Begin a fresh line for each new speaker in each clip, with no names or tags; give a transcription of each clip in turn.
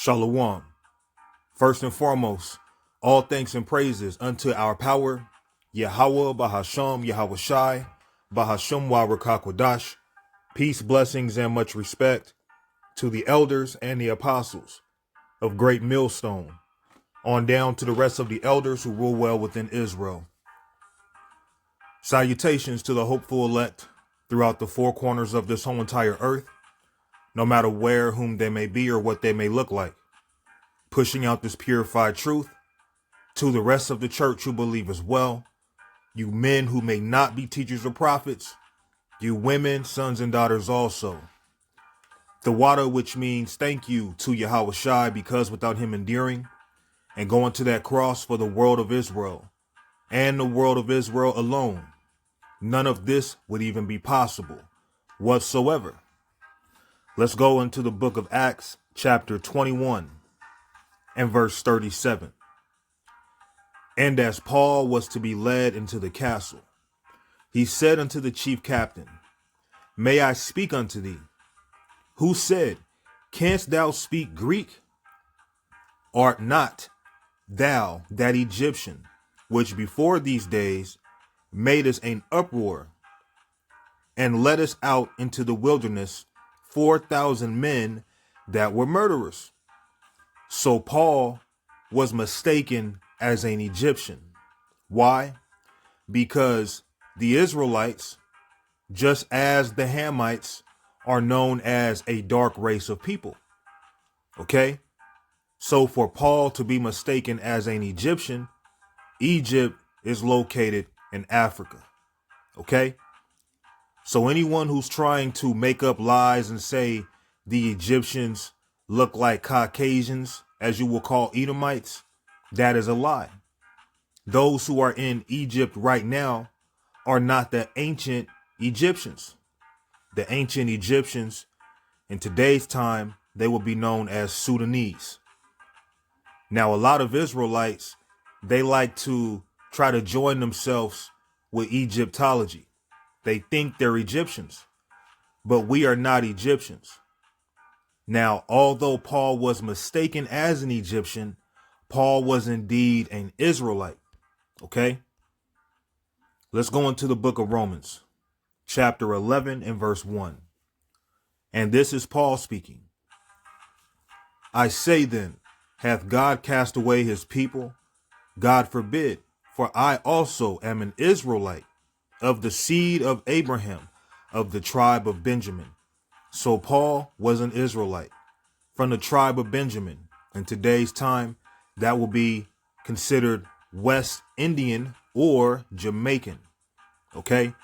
Shalom. First and foremost, all thanks and praises unto our power, Yahweh Bahasham Yahweh Shai, Bahasham Wawakakwadash. Peace, blessings, and much respect to the elders and the apostles of Great Millstone, on down to the rest of the elders who rule well within Israel. Salutations to the hopeful elect throughout the four corners of this whole entire earth, no matter where, whom they may be, or what they may look like. Pushing out this purified truth to the rest of the church who believe as well. You men who may not be teachers or prophets, you women, sons and daughters also. The water, which means thank you to Yahweh Shai, because without him endearing and going to that cross for the world of Israel and the world of Israel alone, none of this would even be possible whatsoever. Let's go into the book of Acts, chapter 21 and verse 37. And as Paul was to be led into the castle, he said unto the chief captain, May I speak unto thee? Who said, Canst thou speak Greek? Art not thou that Egyptian, which before these days made us an uproar, and led us out into the wilderness 4,000 men that were murderers? So Paul was mistaken as an Egyptian. Why? Because the Israelites, just as the Hamites, are known as a dark race of people. Okay? So for Paul to be mistaken as an Egyptian, Egypt is located in Africa. Okay? So anyone who's trying to make up lies and say the Egyptians look like Caucasians, as you will call Edomites, that is a lie. Those who are in Egypt right now are not the ancient Egyptians. The ancient Egyptians in today's time, they will be known as Sudanese. Now, a lot of Israelites, they like to try to join themselves with Egyptology. They think they're Egyptians, but we are not Egyptians. Now, although Paul was mistaken as an Egyptian, Paul was indeed an Israelite. Okay? Let's go into the book of Romans, chapter 11 and verse 1. And this is Paul speaking. I say then, hath God cast away his people? God forbid, for I also am an Israelite, of the seed of Abraham, of the tribe of Benjamin. So Paul was an Israelite from the tribe of Benjamin. In today's time, that will be considered West Indian or Jamaican, okay?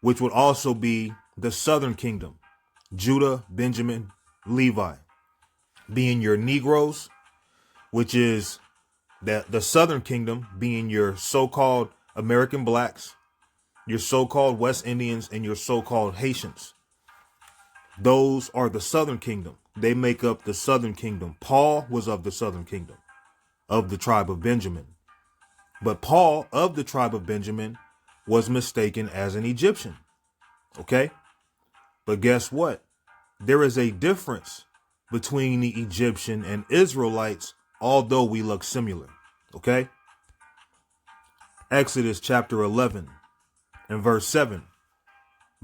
Which would also be the southern kingdom, Judah, Benjamin, Levi, being your Negroes, which is the southern kingdom being your so-called American blacks, your so-called West Indians, and your so-called Haitians. Those are the southern kingdom. They make up the southern kingdom. Paul was of the southern kingdom, of the tribe of Benjamin. But Paul of the tribe of Benjamin was mistaken as an Egyptian. Okay? But guess what? There is a difference between the Egyptian and Israelites, although we look similar. Okay? Exodus chapter 11 and verse 7.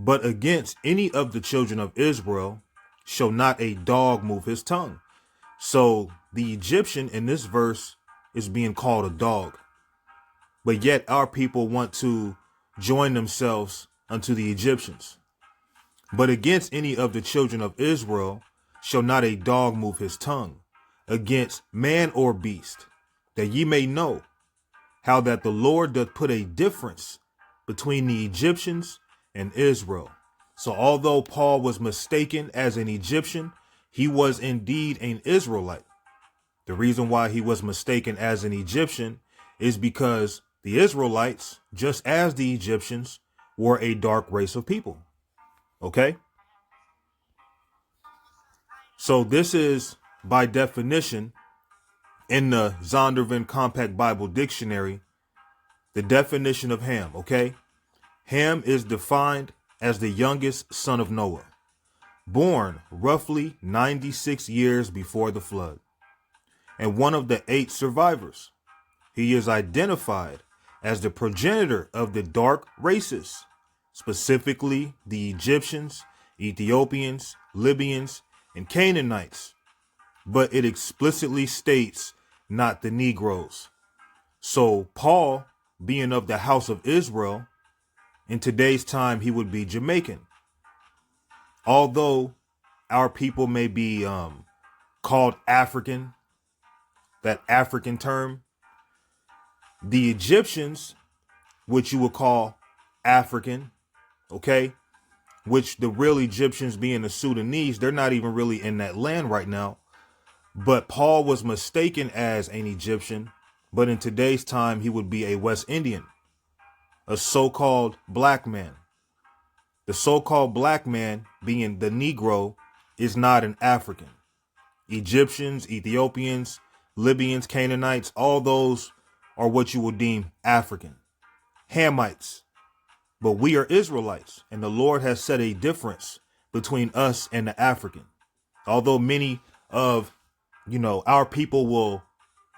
But against any of the children of Israel shall not a dog move his tongue. So the Egyptian in this verse is being called a dog. But yet our people want to join themselves unto the Egyptians. But against any of the children of Israel shall not a dog move his tongue, against man or beast, that ye may know how that the Lord doth put a difference between the Egyptians and Israel. So although Paul was mistaken as an Egyptian, he was indeed an Israelite. The reason why he was mistaken as an Egyptian is because the Israelites, just as the Egyptians, were a dark race of people. Okay? So this is, by definition, in the Zondervan Compact Bible Dictionary, the definition of Ham, okay? Ham is defined as the youngest son of Noah, born roughly 96 years before the flood. and one of the 8 survivors. He is identified as the progenitor of the dark races, specifically the Egyptians, Ethiopians, Libyans, and Canaanites, but it explicitly states not the Negroes. So Paul, being of the house of Israel, in today's time he would be Jamaican. Although our people may be called African, that African term, the Egyptians, which you would call African, okay, which the real Egyptians being the Sudanese, they're not even really in that land right now. But Paul was mistaken as an Egyptian, but in today's time, he would be a West Indian, a so-called black man. The so-called black man, being the Negro, is not an African. Egyptians, Ethiopians, Libyans, Canaanites, all those are what you would deem African. Hamites. But we are Israelites, and the Lord has set a difference between us and the African. Although many of, our people will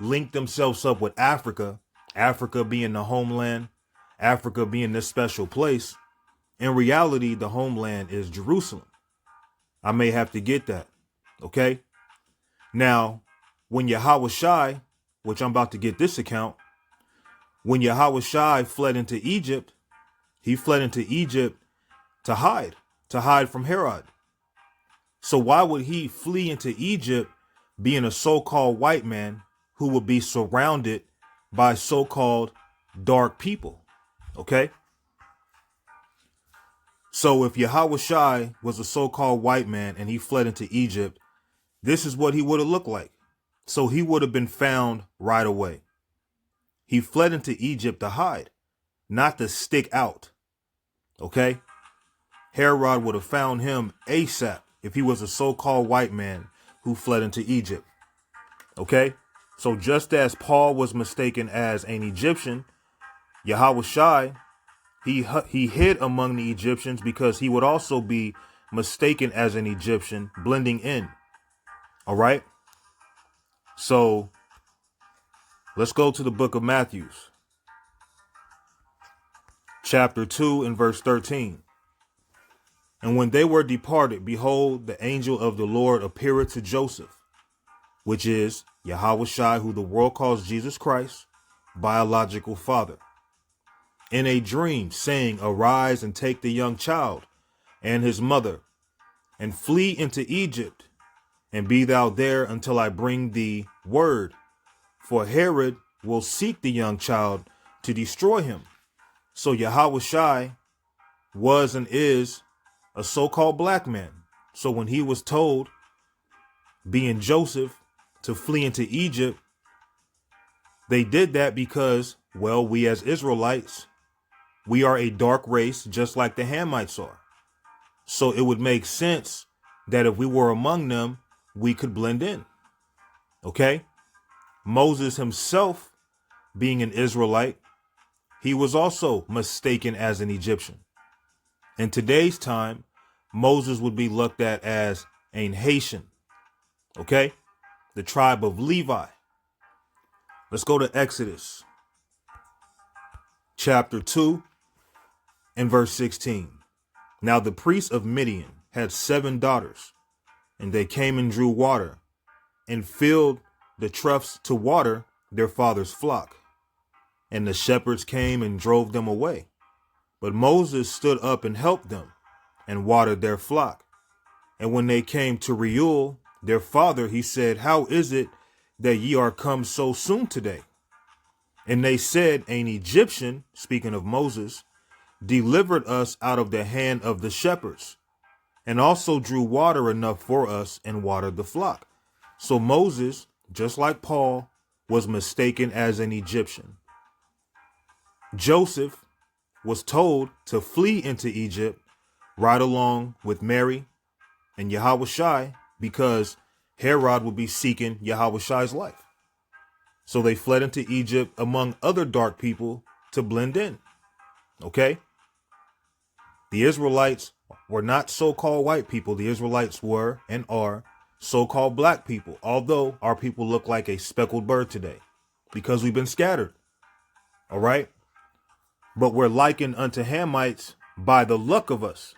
link themselves up with Africa, Africa being the homeland, Africa being this special place, in reality, the homeland is Jerusalem. I may have to get that, okay? Now, when Yahushua, which I'm about to get this account, when Yahushua fled into Egypt, he fled into Egypt to hide from Herod. So why would he flee into Egypt being a so-called white man who would be surrounded by so-called dark people? Okay. So if Yahushua was a so-called white man and he fled into Egypt, this is what he would have looked like. So he would have been found right away. He fled into Egypt to hide, not to stick out. Okay. Herod would have found him ASAP if he was a so-called white man who fled into Egypt. Okay. So just as Paul was mistaken as an Egyptian, Yahushua, he hid among the Egyptians because he would also be mistaken as an Egyptian, blending in. All right. So let's go to the book of Matthew, chapter 2 and verse 13. And when they were departed, behold, the angel of the Lord appeared to Joseph, which is Yahushua, who the world calls Jesus Christ, biological father, in a dream, saying, arise and take the young child and his mother and flee into Egypt, and be thou there until I bring thee word, for Herod will seek the young child to destroy him. So Yahushua was and is a so-called black man. So when he was told, being Joseph, to flee into Egypt, they did that because, well, we as Israelites, we are a dark race, just like the Hamites are. So it would make sense that if we were among them, we could blend in. Okay. Moses himself, being an Israelite, he was also mistaken as an Egyptian. In today's time, Moses would be looked at as an Haitian. Okay. The tribe of Levi. Let's go to Exodus chapter 2 and verse 16. Now the priest of Midian had 7 daughters, and they came and drew water and filled the troughs to water their father's flock. And the shepherds came and drove them away. But Moses stood up and helped them and watered their flock. And when they came to Reuel, their father, he said, how is it that ye are come so soon today? And they said, an Egyptian, speaking of Moses, delivered us out of the hand of the shepherds, and also drew water enough for us and watered the flock. So Moses, just like Paul, was mistaken as an Egyptian. Joseph was told to flee into Egypt right along with Mary and Yahushua, because Herod would be seeking Yahushua's life. So they fled into Egypt among other dark people to blend in. Okay. The Israelites were not so-called white people. The Israelites were and are so-called black people, although our people look like a speckled bird today because we've been scattered. All right. But we're likened unto Hamites by the look of us.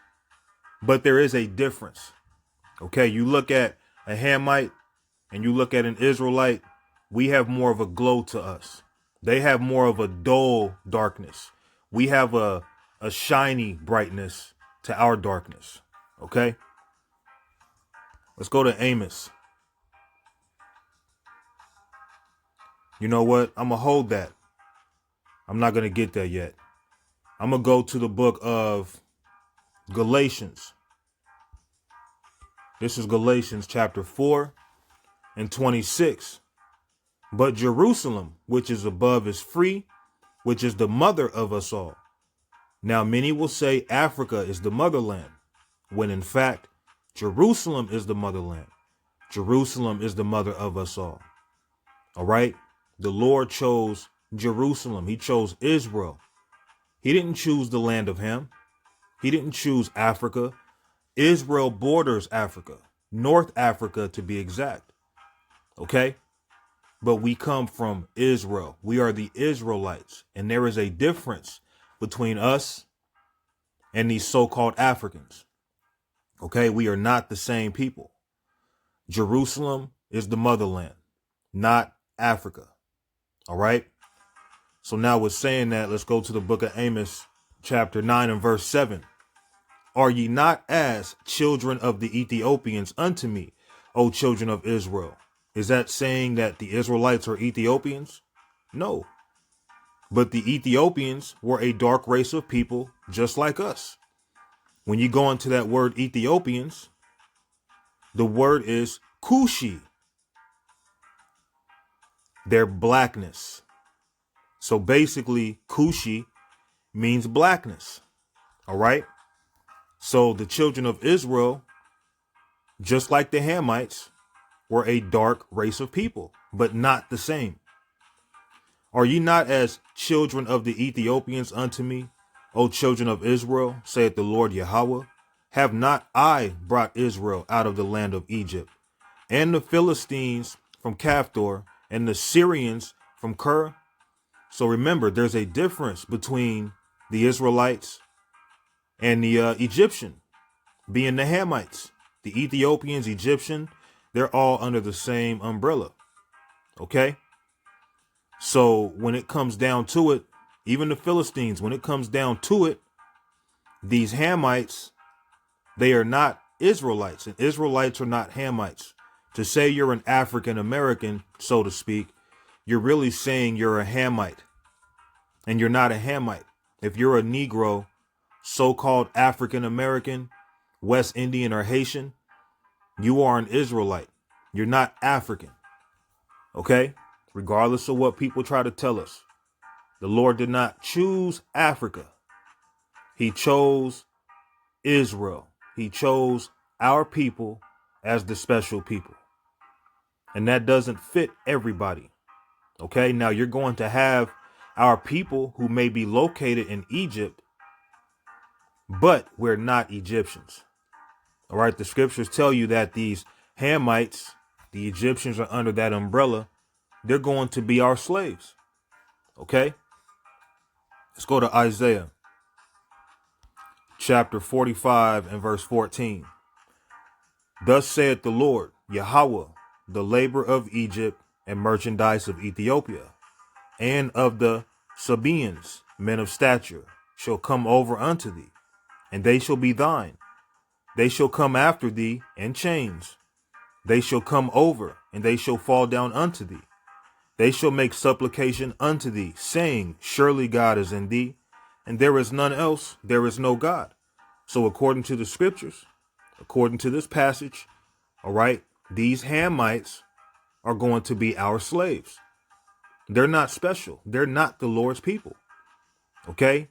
But there is a difference. Okay. You look at a Hamite and you look at an Israelite, we have more of a glow to us. They have more of a dull darkness. We have a shiny brightness to our darkness. Okay. Let's go to Amos. You know what? I'm going to hold that. I'm not going to get there yet. I'm going to go to the book of Galatians. This is Galatians chapter 4 and 26. But Jerusalem, which is above, is free, which is the mother of us all. Now, many will say Africa is the motherland, when in fact, Jerusalem is the motherland. Jerusalem is the mother of us all. All right. The Lord chose Jerusalem. He chose Israel. He didn't choose the land of Ham. He didn't choose Africa. Israel borders Africa, North Africa to be exact. Okay. But we come from Israel. We are the Israelites. And there is a difference between us and these so-called Africans. Okay. We are not the same people. Jerusalem is the motherland, not Africa. All right. So now with saying that, let's go to the book of Amos, chapter 9 and verse 7. Are ye not as children of the Ethiopians unto me, O children of Israel? Is that saying that the Israelites are Ethiopians? No. But the Ethiopians were a dark race of people just like us. When you go into that word Ethiopians, the word is Kushi. Their blackness. So basically, Kushi means blackness. All right. So the children of Israel, just like the Hamites, were a dark race of people, but not the same. Are ye not as children of the Ethiopians unto me, O children of Israel, saith the Lord Yahweh? Have not I brought Israel out of the land of Egypt, and the Philistines from Caphtor, and the Syrians from Ker? So remember, there's a difference between the Israelites and the Egyptian, being the Hamites. The Ethiopians, Egyptian, they're all under the same umbrella. Okay. So when it comes down to it, even the Philistines, when it comes down to it, these Hamites, they are not Israelites, and Israelites are not Hamites. To say you're an African American, so to speak, you're really saying you're a Hamite, and you're not a Hamite. If you're a Negro, so-called African American, West Indian, or Haitian, you are an Israelite. You're not African. Okay? Regardless of what people try to tell us, the Lord did not choose Africa. He chose Israel. He chose our people as the special people. And that doesn't fit everybody. Okay? Now you're going to have our people who may be located in Egypt, but we're not Egyptians. All right. The scriptures tell you that these Hamites, the Egyptians, are under that umbrella. They're going to be our slaves. Okay. Let's go to Isaiah chapter 45 and verse 14. Thus saith the Lord, Yahweh, the labor of Egypt and merchandise of Ethiopia, and of the Sabaeans, men of stature, shall come over unto thee, and they shall be thine. They shall come after thee in chains. They shall come over, and they shall fall down unto thee. They shall make supplication unto thee, saying, surely God is in thee, and there is none else, there is no God. So according to the scriptures, according to this passage, all right, these Hamites are going to be our slaves. They're not special. They're not the Lord's people. Okay.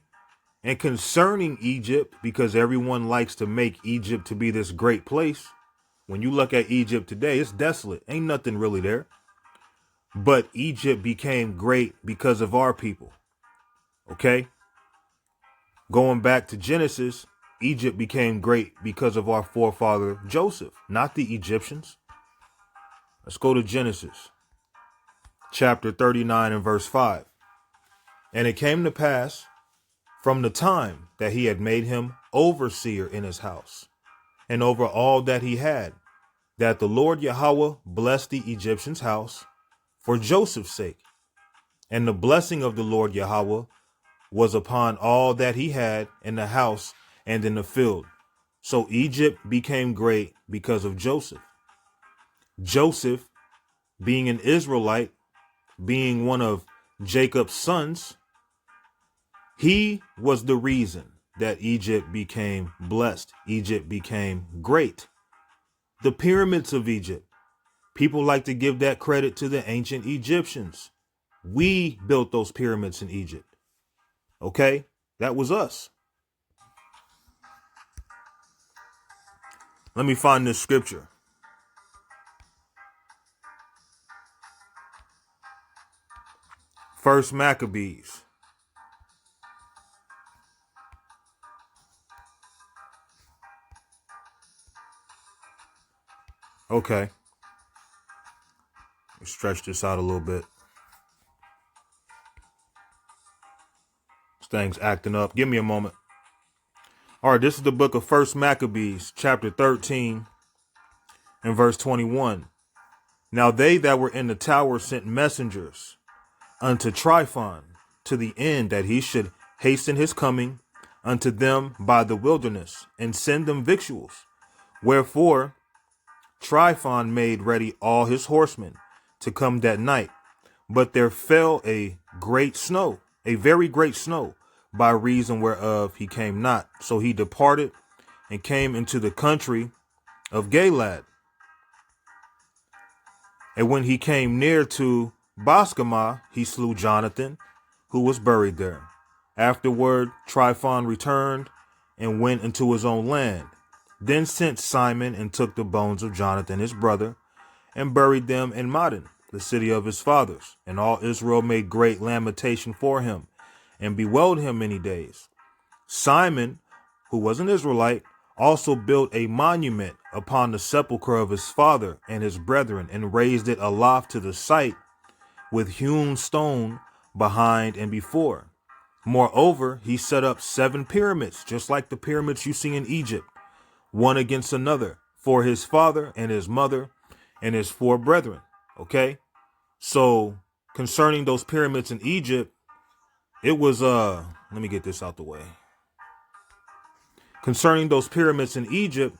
And concerning Egypt, because everyone likes to make Egypt to be this great place. When you look at Egypt today, it's desolate. Ain't nothing really there. But Egypt became great because of our people. Okay. Going back to Genesis, Egypt became great because of our forefather Joseph, not the Egyptians. Let's go to Genesis chapter 39 and verse 5. And it came to pass from the time that he had made him overseer in his house and over all that he had, that the Lord Yahweh blessed the Egyptian's house for Joseph's sake. And the blessing of the Lord Yahweh was upon all that he had in the house and in the field. So Egypt became great because of Joseph. Joseph, being an Israelite, being one of Jacob's sons, he was the reason that Egypt became blessed. Egypt became great. The pyramids of Egypt. People like to give that credit to the ancient Egyptians. We built those pyramids in Egypt. Okay? That was us. Let me find this scripture. First Maccabees. Okay. Let's stretch this out a little bit. This thing's acting up. Give me a moment. All right, this is the book of First Maccabees, chapter 13 and verse 21. Now they that were in the tower sent messengers unto Tryphon to the end that he should hasten his coming unto them by the wilderness and send them victuals. Wherefore Tryphon made ready all his horsemen to come that night. But there fell a great snow, a very great snow, by reason whereof he came not. So he departed and came into the country of Galad. And when he came near to Boskamah, he slew Jonathan, who was buried there. Afterward, Tryphon returned and went into his own land. Then sent Simon and took the bones of Jonathan his brother and buried them in Modin, the city of his fathers. And all Israel made great lamentation for him and bewailed him many days. Simon, who was an Israelite, also built a monument upon the sepulchre of his father and his brethren and raised it aloft to the sight with hewn stone behind and before. Moreover, he set up 7 pyramids, just like the pyramids you see in Egypt, one against another, for his father and his mother and his 4 brethren. Okay. So concerning those pyramids in Egypt, it was, let me get this out the way. Concerning those pyramids in Egypt,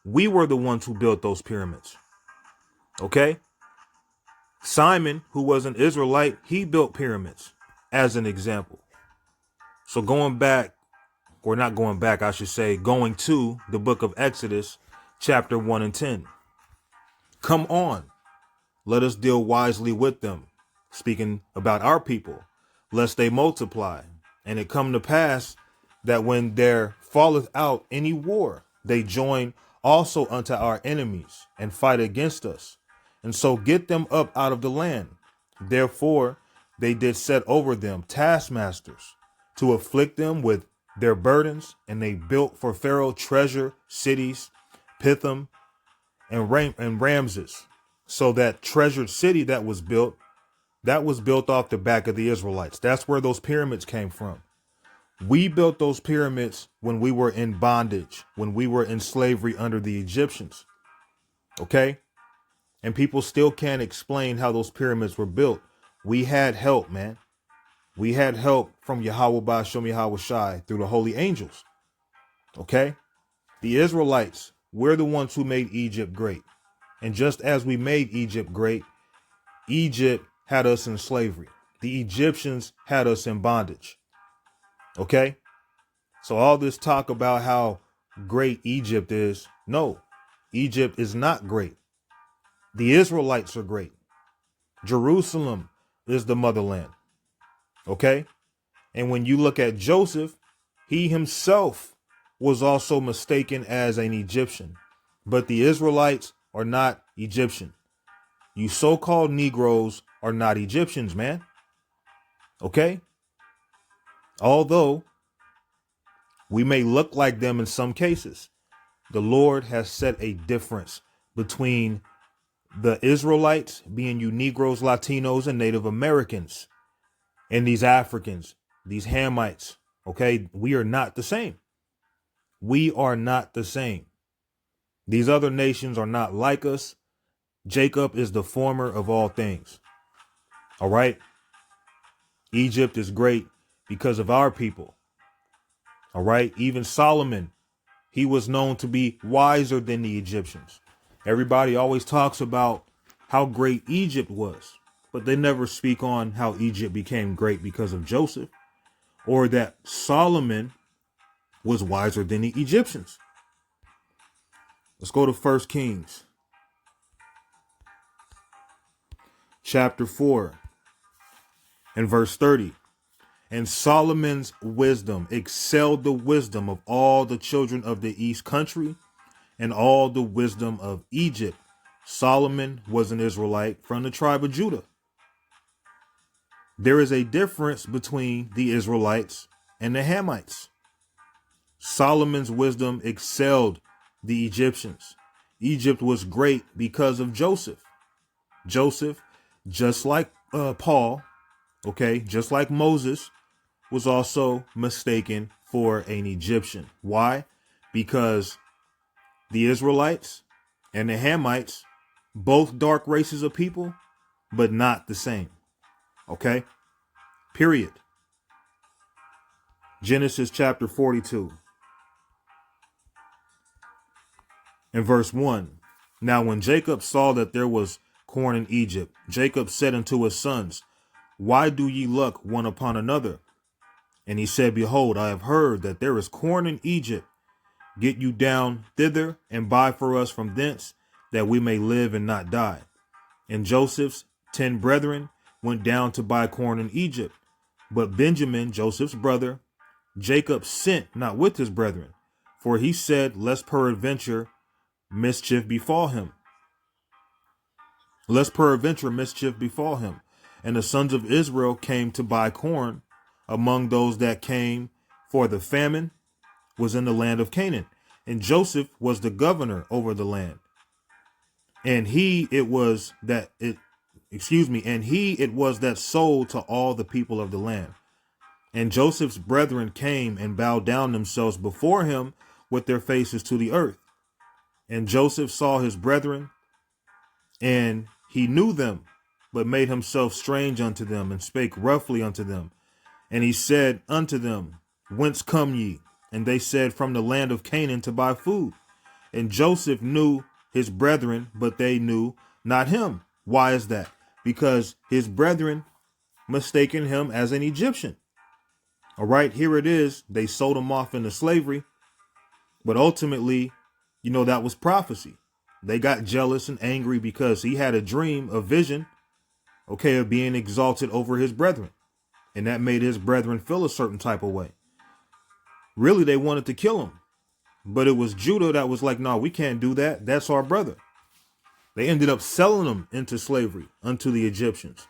we were the ones who built those pyramids. Okay. Simon, who was an Israelite, he built pyramids as an example. So going back, or not going back, I should say, going to the book of Exodus, chapter 1 and 10. Come on, let us deal wisely with them, speaking about our people, lest they multiply. And it come to pass that when there falleth out any war, they join also unto our enemies and fight against us, and so get them up out of the land. Therefore they did set over them taskmasters to afflict them with their burdens, and they built for Pharaoh treasure cities, Pithom and Ramses. So that treasured city that was built off the back of the Israelites. That's where those pyramids came from. We built those pyramids when we were in bondage, when we were in slavery under the Egyptians. Okay. And people still can't explain how those pyramids were built. We had help, man. We had help from Yahweh Ba'ashem Yahweh Shai through the holy angels. Okay. The Israelites, we're the ones who made Egypt great. And just as we made Egypt great, Egypt had us in slavery. The Egyptians had us in bondage. Okay. So all this talk about how great Egypt is, no, Egypt is not great. The Israelites are great. Jerusalem is the motherland. Okay. And when you look at Joseph, he himself was also mistaken as an Egyptian, but the Israelites are not Egyptian. You so-called Negroes are not Egyptians, man. Okay. Although we may look like them in some cases, the Lord has set a difference between The Israelites being you Negroes, Latinos, and Native Americans, and these Africans, these Hamites. Okay, we are not the same. We are not the same. These other nations are not like us. Jacob is the former of all things. All right. Egypt is great because of our people. All right. Even Solomon, he was known to be wiser than the Egyptians. Everybody always talks about how great Egypt was, but they never speak on how Egypt became great because of Joseph, or that Solomon was wiser than the Egyptians. Let's go to 1 Kings chapter 4 and verse 30. And Solomon's wisdom excelled the wisdom of all the children of the east country and all the wisdom of Egypt. Solomon was an Israelite from the tribe of Judah. There is a difference between the Israelites and the Hamites. Solomon's wisdom excelled the Egyptians. Egypt was great because of Joseph. Joseph, just like Paul, okay, just like Moses, was also mistaken for an Egyptian. Why? Because the Israelites and the Hamites, both dark races of people, but not the same. Okay? Period. Genesis chapter 42 and verse 1. Now when Jacob saw that there was corn in Egypt, Jacob said unto his sons, why do ye look one upon another? And he said, behold, I have heard that there is corn in Egypt. Get you down thither and buy for us from thence, that we may live and not die. And Joseph's 10 brethren went down to buy corn in Egypt. But Benjamin, Joseph's brother, Jacob sent not with his brethren, for he said, lest peradventure mischief befall him. Lest peradventure mischief befall him. And the sons of Israel came to buy corn among those that came, for the famine was in the land of Canaan. And Joseph was the governor over the land. And it was that sold to all the people of the land. And Joseph's brethren came and bowed down themselves before him with their faces to the earth. And Joseph saw his brethren, and he knew them, but made himself strange unto them, and spake roughly unto them. And he said unto them, whence come ye? And they said, from the land of Canaan to buy food. And Joseph knew his brethren, but they knew not him. Why is that? Because his brethren mistaken him as an Egyptian. All right, here it is. They sold him off into slavery. But ultimately, that was prophecy. They got jealous and angry because he had a dream, a vision, of being exalted over his brethren. And that made his brethren feel a certain type of way. Really, they wanted to kill him. But it was Judah that was like, no, we can't do that. That's our brother. They ended up selling him into slavery unto the Egyptians.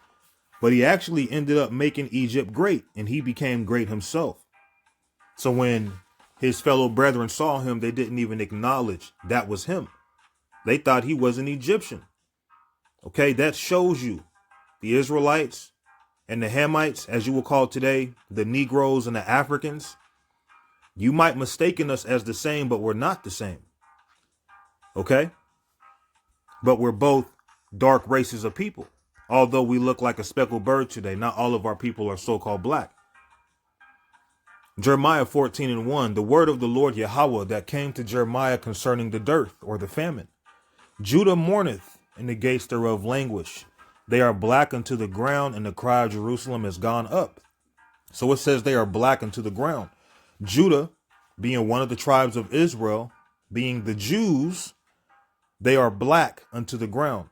But he actually ended up making Egypt great, and he became great himself. So when his fellow brethren saw him, they didn't even acknowledge that was him. They thought he was an Egyptian. Okay, that shows you the Israelites and the Hamites, as you will call today, the Negroes and the Africans. You might mistaken us as the same, but we're not the same. Okay? But we're both dark races of people. Although we look like a speckled bird today, not all of our people are so-called black. Jeremiah 14:1, the word of the Lord Yahweh that came to Jeremiah concerning the dearth or the famine. Judah mourneth, and the gates thereof languish. They are black unto the ground, and the cry of Jerusalem is gone up. So it says they are black unto the ground. Judah, being one of the tribes of Israel, being the Jews, they are black unto the ground.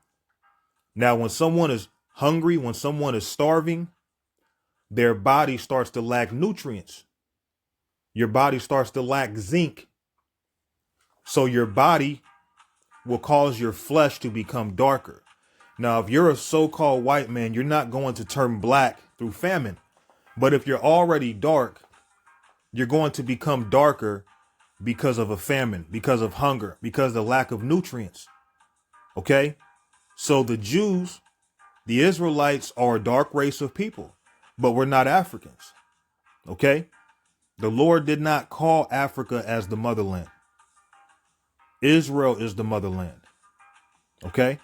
Now, when someone is hungry, when someone is starving, their body starts to lack nutrients. Your body starts to lack zinc. So your body will cause your flesh to become darker. Now, if you're a so-called white man, you're not going to turn black through famine. But if you're already dark, you're going to become darker because of a famine, because of hunger, because of the lack of nutrients. Okay? So the Jews, the Israelites, are a dark race of people, but we're not Africans. Okay? The Lord did not call Africa as the motherland. Israel is the motherland. Okay?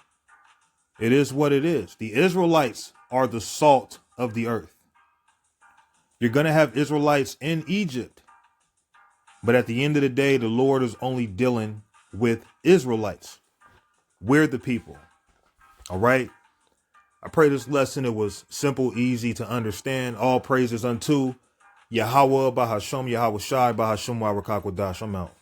It is what it is. The Israelites are the salt of the earth. You're going to have Israelites in Egypt. But at the end of the day, the Lord is only dealing with Israelites. We're the people. All right. I pray this lesson, it was simple, easy to understand. All praises unto Yahweh, Bahasham, Yahweh Shai, Bahasham, Warakak Wadash. I'm out.